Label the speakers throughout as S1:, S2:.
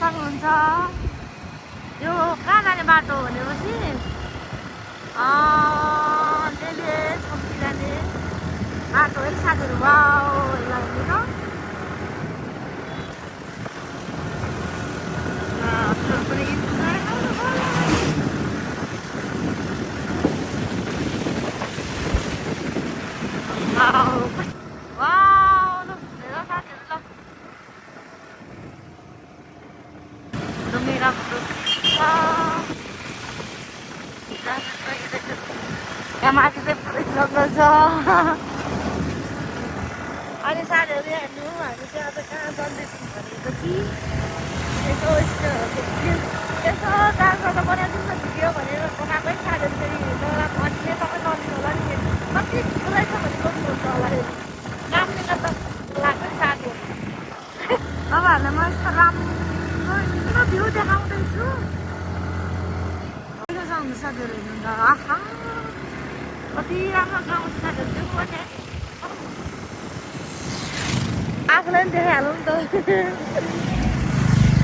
S1: सक्नुहुन्छ यो कहाँ जाने बाटो भनेपछि त्यसले छम्की जाने बाटो है साथीहरू। वाउ हेर्नु माथि चाहिँ पुरै जङ्गल छ। अनि साथीहरू हेर्नु हामी चाहिँ अब कहाँ जाँदैछौँ भनेपछि यसो यसो डान्स गर्दा बनाइदिनु न भिडियो भनेर बनाएकै साथीहरू फेरि नराम्रो अनि सबै नलिनु होला नि कति पुरै छ भने सोध्नुहुन्छ होला नाम्ने त लाग्छ साथीहरू। तपाईँहरूलाई म यस्तो राम्रो भ्यू देखाउँदैछु साथीहरू हेर्नु त आहा कति राम्रो गाउँ छ साथीहरू त्यो पनि आफूलाई पनि देखाइहालौँ नि त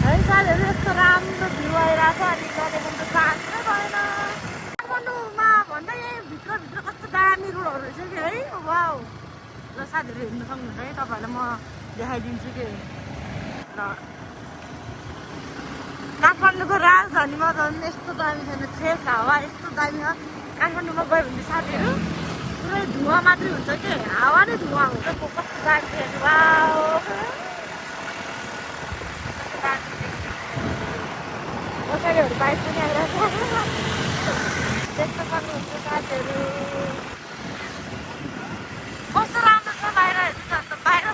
S1: है साथीहरू। यस्तो राम्रो भ्यू आइरहेको छ अनि नदेखाउनु त चान्सै भएन। काठमाडौँमा भन्दा यही भित्रभित्र कस्तो दामी रोडहरू रहेछ कि है। वाउ ल साथीहरू हेर्नु सक्नुहुन्छ है तपाईँहरूलाई म देखाइदिन्छु कि ल काठमाडौँको राजधानीमा झन् यस्तो दामी छैन फ्रेस हावा यस्तो दामी छ। काठमाडौँमा गयो भने साथीहरू पुरै धुवा मात्रै हुन्छ कि हावा नै धुवा हुन्छ कस्तो दामी थियो। वाउ पछाडिहरू बाइक पनि आइरहेको छ देख्न सक्नुहुन्छ साथीहरू कस्तो राम्रो छ बाहिर हेर्नु त बाहिर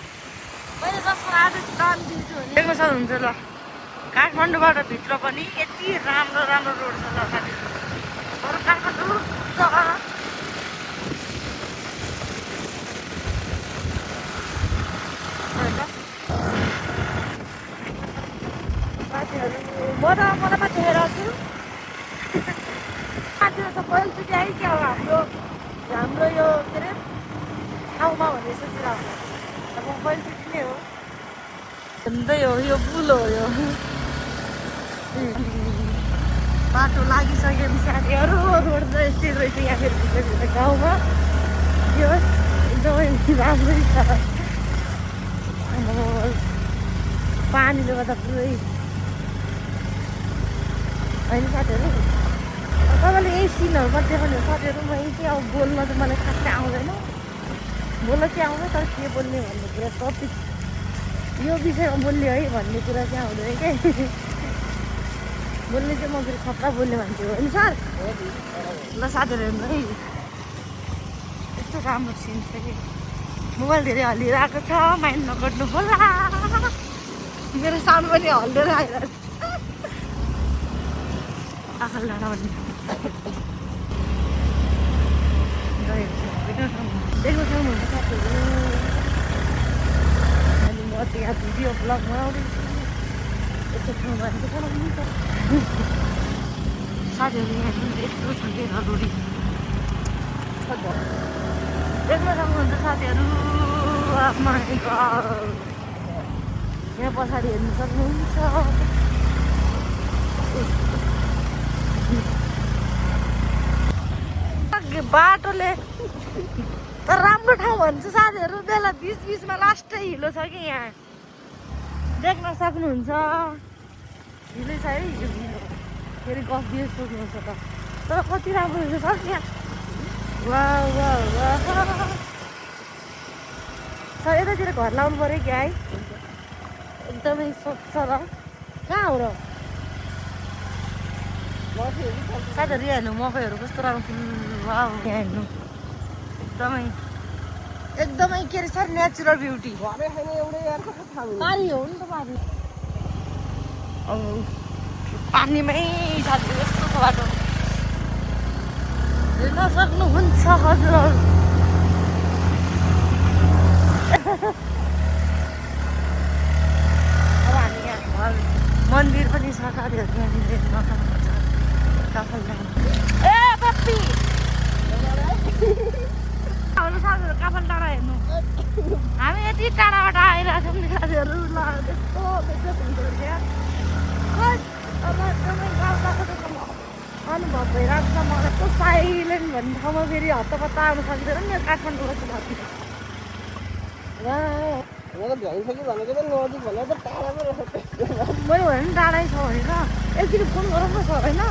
S1: मैले जस्तो आज दाम दिन्छु भने देख्न सक्नुहुन्छ। ल काठमाडौँबाट भित्र पनि यति राम्रो राम्रो रोड छ ल साथीहरू। अरू काठमाडौँ जग्गा साथीहरू मलाई मात्रै हेरेको छु साथीहरू त पहिलोचोटि आइक्यो हाम्रो यो के अरे ठाउँमा भन्ने सोचिरहेको अब पहिलोचोटि नै हो भन्दै हो। यो पुल हो यो बाटो लागिसक्यो साथीहरू। रोड त यस्तै रहेछ यहाँ फेरि भित्र गाउँमा यो एकदमै राम्रै छ। पानीले गर्दा पुरै होइन साथीहरू। तपाईँले यही सिनहरू मात्रै देखाउने साथीहरू। म यही चाहिँ अब बोल्न चाहिँ मलाई खासै आउँदैन बोल्न चाहिँ आउँदैन तर के बोल्ने भन्ने कुरा टपिक यो विषयमा बोल्ने है भन्ने कुरा चाहिँ आउँदैन क्या बोल्ने चाहिँ म फेरि खतरा बोल्ने मान्छे हो नि सर। ल साथीहरू हेर्नु है यस्तो राम्रो सिन छ कि मोबाइल धेरै हल्लिरहेको छ माइन्ड नगर्नु होला। मेरो साउन्ड पनि हल्लिएर आइरहेको छ आखल डाँडा भन्ने देख्न सक्नुहुन्छ साथीहरू। अनि म चाहिँ यहाँ भिडियो ब्लगमा आउँदैछु यस्तो ठाउँमा चाहिँ बनाउनु त साथीहरू। यहाँ यस्तो छ कि रोडी देख्न सक्नुहुन्छ साथीहरू। यहाँ पछाडि हेर्नु सक्नुहुन्छ बाटोले तर राम्रो ठाउँ भन्छ साथीहरू। बेला बिचमा लास्टै हिलो छ कि यहाँ देख्न सक्नुहुन्छ हिलो छ है हिलो फेरि गफ दिएर सोध्नुहुन्छ त तर कति राम्रो रहेछ सर यहाँ। वाह वाह वाह सर यतातिर घर लाउनु पऱ्यो क्या है एकदमै स्वच्छ र कहाँ हो र साथीहरू यहाँ हेर्नु मकैहरू कस्तो राम्रो फुल वाह यहाँ हेर्नु एकदमै के अरे सर नेचुरल ब्युटी पानी हो नि त पानी अब पानीमै साथीहरू यस्तो छ बाटो हेर्न सक्नुहुन्छ हजुर। अब हामी यहाँ मन्दिर पनि छ साथीहरू यहाँनिर ए पप्पी हाम्रो साथीहरू काफल टाढा हेर्नु हामी यति टाढाबाट आइरहेको छौँ नि साथीहरू। ल त्यस्तो हुन्छ क्या अब एकदमै गाउँ गएको जस्तो अनुभव भइरहेको छ मलाई। कस्तो साइलेन्ट भन्ने ठाउँमा फेरि हत्तपत्ता आउनु सक्दैन नि काठमाडौँको चाहिँ मैले भने टाढै छ भनेर एकचोटि फोन गरौँ न सर होइन।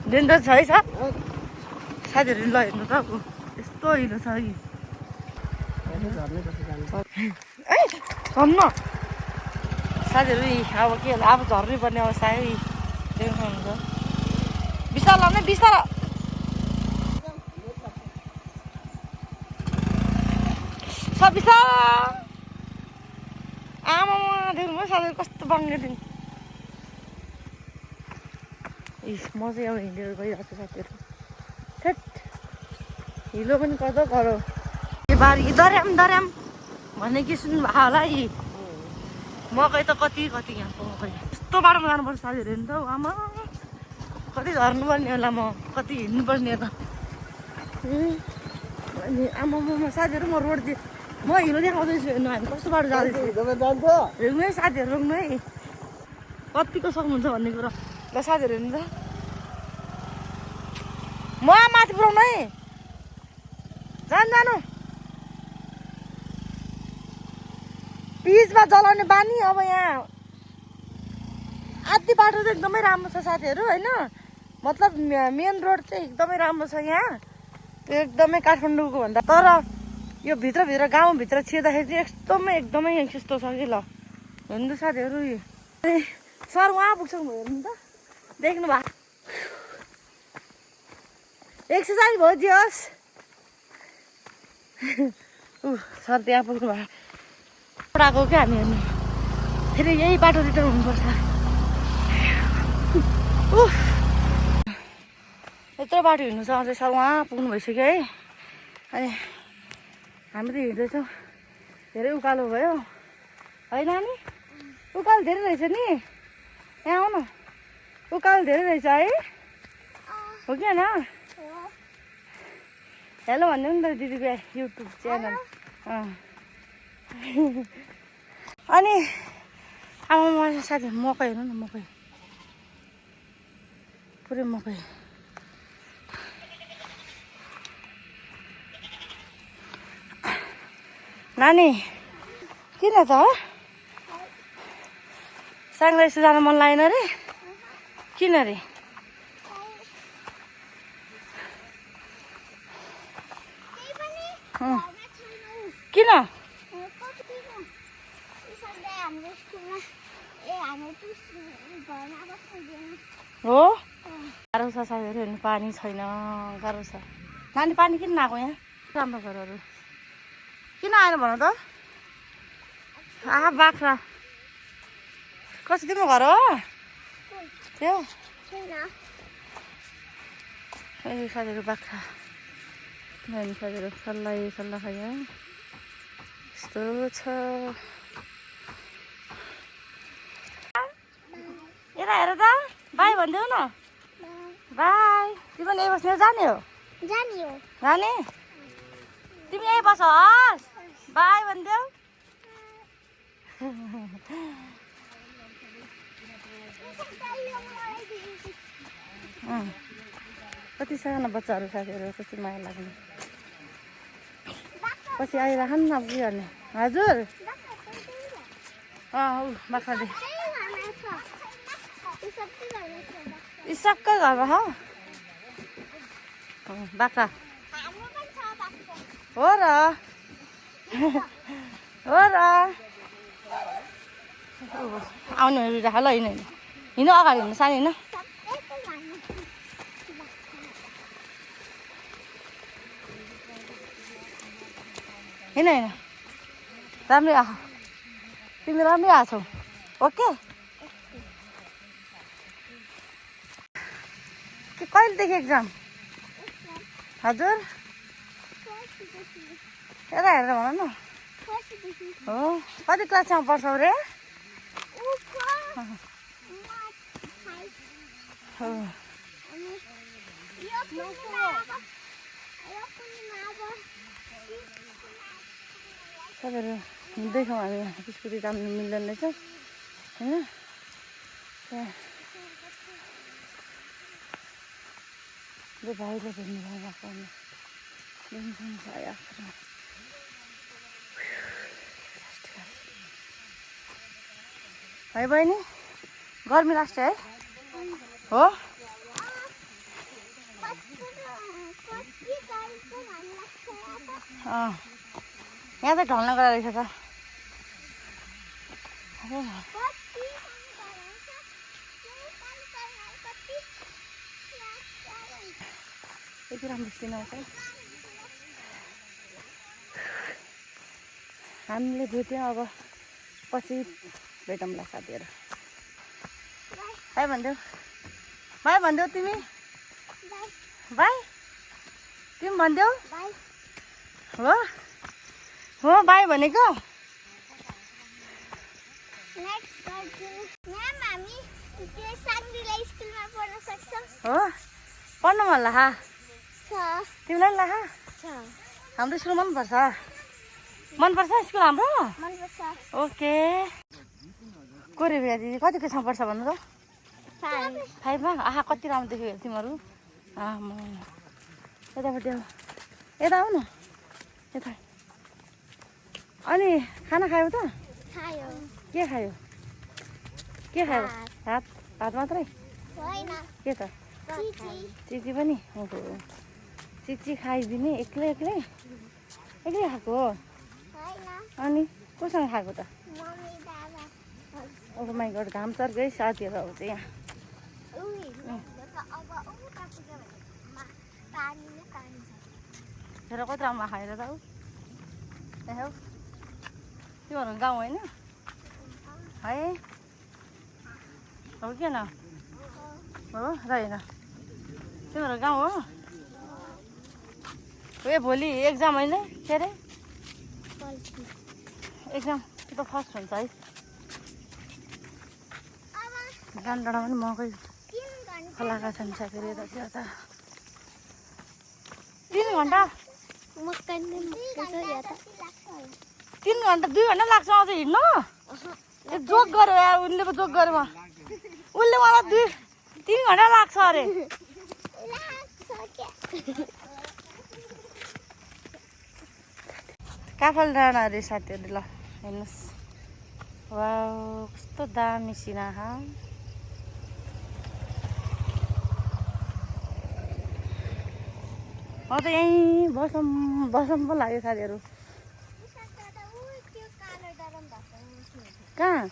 S1: डेन्जर छ है सर साथीहरू ल हेर्नु त अब यस्तो हिलो छ कि ए झर्न साथीहरू अब के होला अब झर्नै पर्ने अवस्था है टेन्सन हुन्छ। बिस्तार लाने बिस्तार सब बिस्तार आमामा देख्नु साथीहरू कस्तो बाङ्गे दिन म चाहिँ अब हिँडेर गइरहेको छु साथीहरू। थेट हिलो पनि कता गरौँ यो बारी दर्याम भन्ने के सुन्नु भएको होला यी मकै त कति यहाँको मकै यस्तो बाटोमा जानुपर्छ साथीहरू हेर्नु त आमा कति झर्नुपर्ने होला म कति हिँड्नुपर्ने होला। अनि आमामा साथीहरू म रोड म हिलो देखाउँदैछु हेर्नु हामी कस्तो बाटो जाँदैछु रोक्नु है साथीहरू रोक्नु है कतिको सक्नुहुन्छ भन्ने कुरो ल साथीहरू हेर्नु त म माथि पुऱ्याउनु है जानु पिचमा जलाउने बानी। अब यहाँ आधी बाटो चाहिँ एकदमै राम्रो छ साथीहरू होइन मतलब मेन रोड चाहिँ एकदमै राम्रो छ यहाँ त्यो एकदमै काठमाडौँको भन्दा। तर यो भित्रभित्र गाउँभित्र छिर्दाखेरि चाहिँ एकदमै यस्तो छ कि ल हेर्नु त साथीहरू सर उहाँ पुग्छ हेर्नु त देख्नु भएको एक्सर्साइज भयो जे होस् सर त्यहाँ पुग्नु भयो पढाएको क्या हामी हेर्नु फेरि यही बाटो रिटर्न हुनुपर्छ। यत्रो बाटो हिँड्नु छ अझै सर उहाँ पुग्नु भइसक्यो है। अनि हामी त हिँड्दैछौँ धेरै उकालो भयो है नानी उकालो धेरै रहेछ नि यहाँ आउन उकालो धेरै रहेछ है हो कि होइन। हेलो भन्नु नि त दिदीको युट्युब च्यानल अनि आमा साथी मकै हेर्नु न मकै पुरै मकै नानी किन त साङ्ग्राइस जान मन लागेन अरे किन अरे किन हो गाह्रो छ साथीहरू हेर्नु पानी छैन गाह्रो छ नानी पानी किन नआएको यहाँ राम्रो घरहरू किन आएन भन त बाख्रा कस्तो तिम्रो घर हो त्यो ए साथीहरू बाख्रा नानी साथीहरू सल्लाह खायो यस्तो छ यता हेर त बाई भनिदेऊ न बाई तिमी पनि यही बस्ने जाने हो जाने तिमी यही बस हस् बाई भनिदेऊ कति सानो बच्चाहरू साथीहरू कति माया लाग्ने पछि आइराख न अब के गर्ने हजुर बाख्राले सक्कै घरमा हो बाख्रा हो र आउनु राख ल हिँड्नु अगाडि हिँड्नु सानो हिँड्नु हिँड्नु राम्रै आएको तिमी राम्रै आएको छौ ओके कहिलेदेखि एक्जाम हजुर यता हेरेर भन न हो कति क्लासमा पढ्छौ रे सबैहरू हिँड्दैछौँ हामी स्कुटी तान्नु मिल्दैन रहेछ होइन त्यहाँ भाइले भेट्नु भएको भाइ बहिनी गर्मी लाग्छ है हो यहाँ त ढल्ने कुरा रहेछ त यति राम्रो सिन आउँछ हामीले भेट्यौँ अब पछि भेटौँला साथीहरू बाई भनिदेऊ तिमी बाई तिमी भनिदेऊ हो हो बाई भनेको हो पढ्नु मन लाग्छ तिमीलाई लाग्छ हाम्रो स्कुल मनपर्छ स्कुल हाम्रो ओके को रे बिहा दिदी कति क्लासमा पढ्छ भन्नु त 5 मा आहा कति राम्रो देख्यो तिमीहरू यतापट्टि यता आऊ न यता अनि खाना खायौ त के खायो भात मात्रै के त चिची पनि चिची खाइदिने एक्लै खाएको हो अनि कोसँग खाएको त अब माइ गड घाम चर्कै साथीहरू आउँछ यहाँ फेर कति राम्रो खाएर त तिमीहरू गाउँ होइन है हो कि न हो र होइन तिमीहरू गाउँ हो ए भोलि एक्जाम होइन के अरे एक्जाम त फर्स्ट हुन्छ है डाँडामा पनि मकै फलाएका छन् साथीहरू यता 3 घन्टा 3 घन्टा 2 घन्टा लाग्छ अझ हिँड्नु जोक गर्यो यार उसले पो जोक गर्यो उसले मलाई 3 घन्टा लाग्छ अरे काफल डाँडा अरे साथीहरू ल हेर्नुहोस् वाउ कस्तो दामी सिना म त यहीँ बसौँ पो लाग्यो साथीहरू कहाँ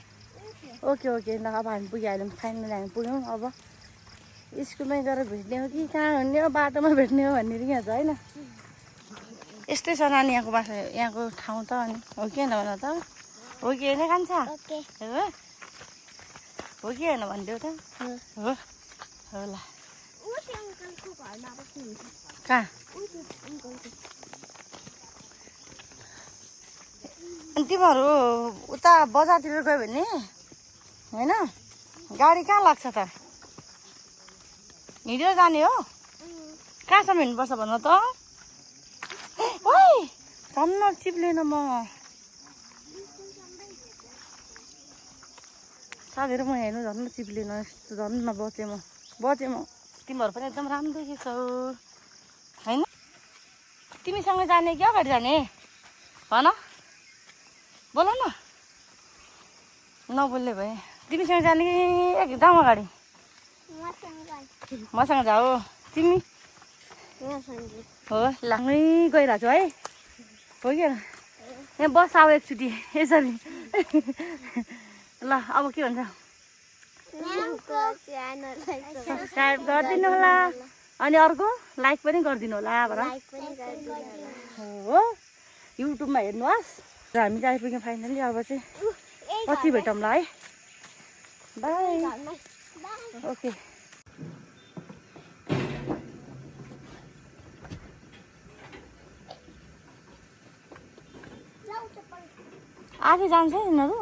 S1: ओके ल अब हामी पुगिहाल्यौँ फाइनली हामी पुग्यौँ अब स्कुलमै गएर भेट्ने हो कि कहाँ हुने हो बाटोमा भेट्ने हो भन्ने यहाँ छ होइन यस्तै छ नानी यहाँको बाटो यहाँको ठाउँ त अनि हो कि होइन भन त हो कि होइन खान्छ हो कि होइन भनिदेऊ त हो ल कहाँ अनि तिमीहरू उता बजारतिर गयो भने होइन गाडी कहाँ लाग्छ त हिँडेर जाने हो कहाँसम्म हिँड्नुपर्छ भन्नु त ओइ झन्न चिप्लेन म साथीहरू म हेर्नु झन् चिप्लेन यस्तो झन्न बचेँ म तिमीहरू पनि एकदम राम्रो देखिन्छौ होइन तिमीसँग जाने कि अगाडि जाने भन बोल न नबोल्ने भए तिमीसँग जाने कि एकदम अगाडि मसँग जाऊ तिमी हो लामै गइरहेको छु है हो कि यहाँ बस आऊ एकचोटि यसरी ल अब के भन्छ सब्सक्राइब गरिदिनु होला अनि अर्को लाइक पनि गरिदिनु होला भन हो युट्युबमा हेर्नुहोस् र हामी चाहिँ आइपुग्यौँ फाइनली अब चाहिँ पछि भेटौँला है बाई ओके आफै जान्छ यिनीहरू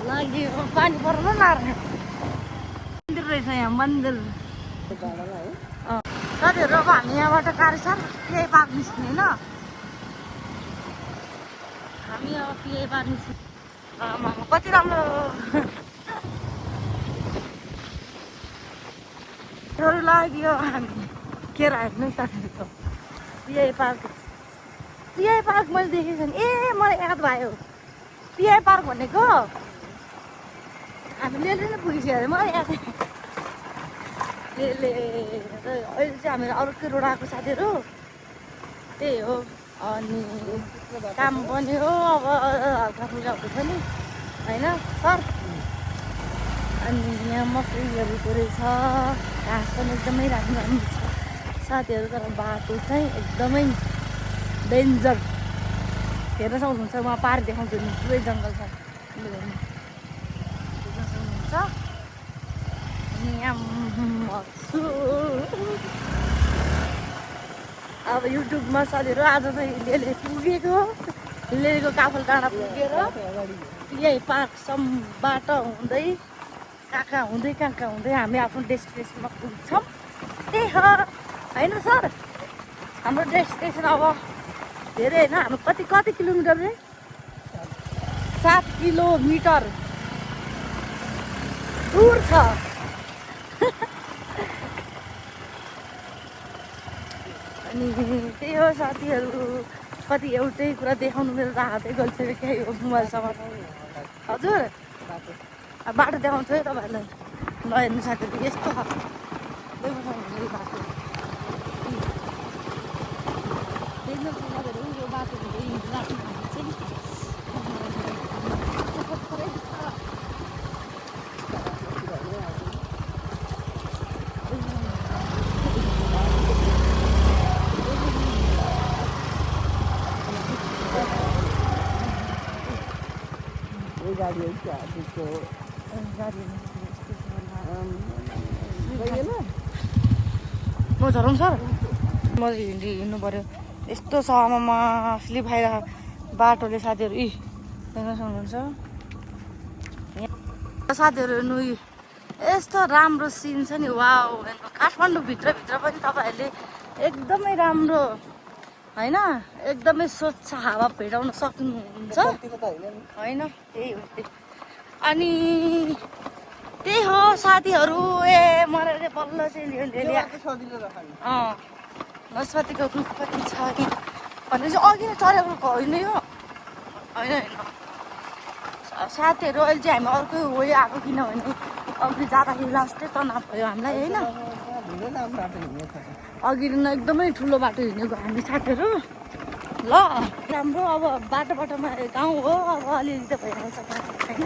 S1: लाग्यो पानी पर्न लाग्यो मन्दिर रहेछ यहाँ मन्दिर साथीहरू अब हामी यहाँबाट कारेसार पिआई पार्क निस्किने होइन हामी अब पिआई पार्क निस्किने कति राम्रो लाग्यो हामी केराहरू नै साथीहरूको पिआई पार्क मैले देखेको छु ए मलाई याद भयो पिआई पार्क भनेको हामीले नै पुगिसक्यो अरे मलाई याद अहिले चाहिँ हामीहरू अर्कै रोड आएको साथीहरू त्यही हो अनि काम पनि हो अब हल्का फुल्का हुन्छ नि होइन सर अनि यहाँ मकैहरूको रहेछ घाँस पनि एकदमै राम्रो छ साथीहरू तर बाटो चाहिँ एकदमै डेन्जर हेर्न सक्नुहुन्छ उहाँ पार देखाउँछु नि पुरै जङ्गल छ देख्न सक्नुहुन्छ अनि यहाँ अब युट्युबमा साथीहरू आज चाहिँ लिएले पुगेको काफल डाँडा पुगेर यही पार्कसम्मबाट हुँदै कहाँ हुँदै हामी आफ्नो डेस्टिनेसनमा पुग्छौँ त्यही हो होइन सर हाम्रो डेस्टिनेसन अब धेरै होइन हाम्रो कति किलोमिटर रे 7 किलोमिटर दूर छ अनि त्यही हो साथीहरू कति एउटै कुरा देखाउनु मेरो हातै गल्छेर केही हो मोबाइलसँग हजुर बाटो देखाउँछु है तपाईँहरूलाई नहेर्नु साथीहरू यस्तो छ बाटो यो बाटो
S2: गाडी
S1: म झरौँ सर म हिँड्नु पऱ्यो यस्तो छ आमामा स्लिप खाइरहेको बाटोले साथीहरू देख्न सक्नुहुन्छ साथीहरू हेर्नु यस्तो राम्रो सिन छ नि वाउ काठमाडौँ भित्रभित्र पनि तपाईँहरूले एकदमै राम्रो होइन एकदमै स्वच्छ हावा भेटाउन सक्नुहुन्छ होइन त्यही हो अनि त्यही हो साथीहरू मलाई बल्ल चाहिँ नस्पतिको रुख पनि छ नि भने चाहिँ अघि नै चढेको होइन यो होइन साथीहरू अहिले चाहिँ हामी अर्कै वे आएको किनभने अघि जाँदाखेरि लास्टै तनाव भयो हामीलाई होइन अघि एकदमै ठुलो बाटो हिँडेको हामी साथीहरू ल राम्रो अब बाटोमा गाउँ हो अब अलिअलि त भइहाल्छ होइन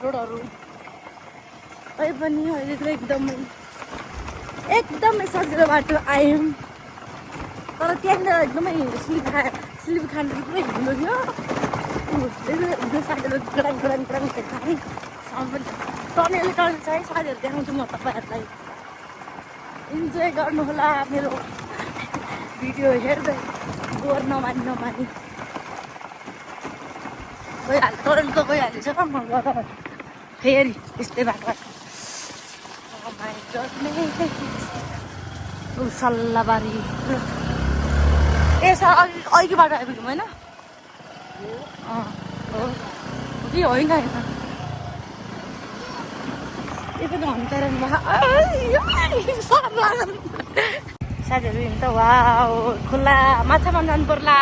S1: रोडहरू तै पनि अहिले त एकदमै सजिलो बाटो आयौँ तर त्यहाँनिर एकदमै स्लिप खानु पुरै हिँड्नु थियो साथीहरू गुडाङ खाने साउन्ड पनि टर्नेले टर्नेछ है साथीहरू देखाउँछु म तपाईँहरूलाई इन्जोय गर्नुहोला मेरो भिडियो हेर्दै बोर नमानी टर्न त गइहालेछ म फेरि यस्तै बाटो सल्लाहबारी सर अघि बाटो आइपुग्यौँ होइन हो कि होइन त्यो पनि साथीहरू हिँड्छ वा खुल्ला माछामा जानु पर्ला